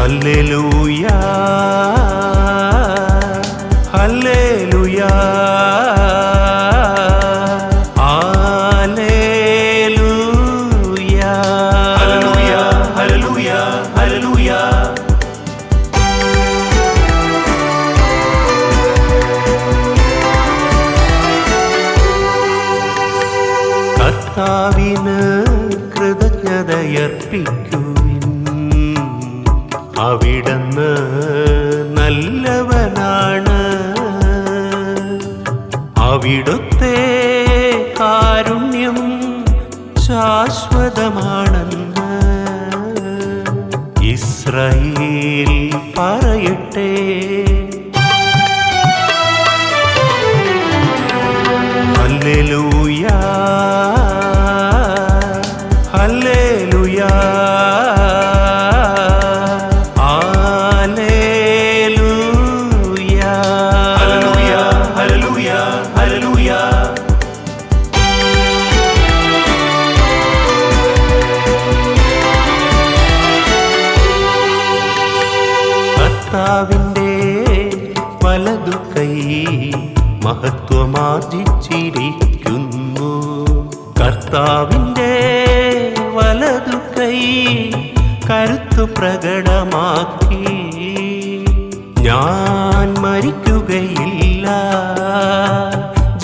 Hallelujah ഹല്ലേലൂയ ഹല്ലേലൂയ ഹല്ലേലൂയ ഹല്ലേലൂയ. കർത്താവിന് കൃതജ്ഞതയർപ്പിക്കുവിൻ, അവിടുന്ന് നല്ലവനാണ്, അവിടുത്തെ കാരുണ്യം ശാശ്വതമാണെന്ന് ഇസ്രായേൽ പറയട്ടെ. ഹല്ലേലൂയ ഹല്ലേലൂയ കർത്താവിൻ്റെ വലതു കൈ മഹത്വമാർജിച്ചിരിക്കുന്നു, കർത്താവിൻ്റെ വലതു കൈ കരുത്തു പ്രകടമാക്കി. ഞാൻ മരിക്കുകയില്ല,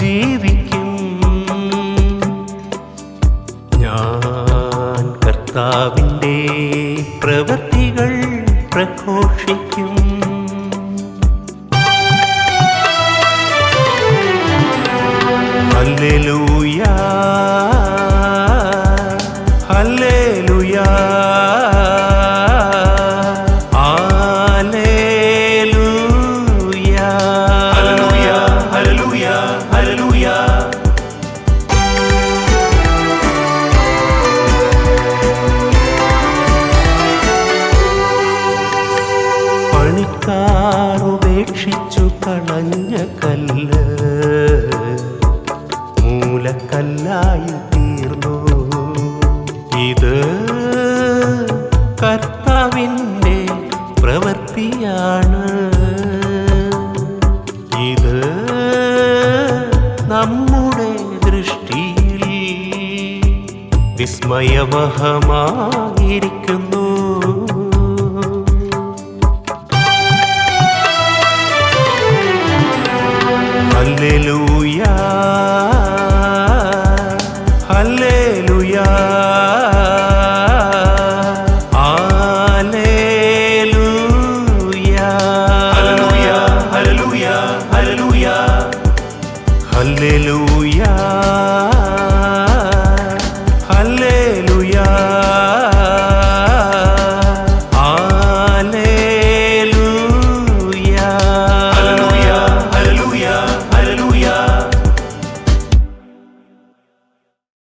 ജീവിക്കും, ഞാൻ കർത്താവിൻ്റെ പ്രവൃത്തികൾ പ്രഘോഷിക്കും. ഹല്ലേലൂയ ഹല്ലേലൂയ ഹല്ലേലൂയ ഹല്ലേലൂയ ഹല്ലേലൂയ. പണിക്കാറുപേക്ഷിച്ചു കളഞ്ഞ കല്ല് മൂലക്കല്ലായി തീർന്നു, ഇത് കർത്താവിൻ്റെ പ്രവൃത്തിയാണ്, ഇത് നമ്മുടെ ദൃഷ്ടിയിൽ വിസ്മയമഹമായിരിക്കുന്നു. ഹല്ലേലൂയ ഹല്ലേലൂയ ഹല്ലേലൂയ ഹല്ലേലൂയ ഹല്ലേലൂയ.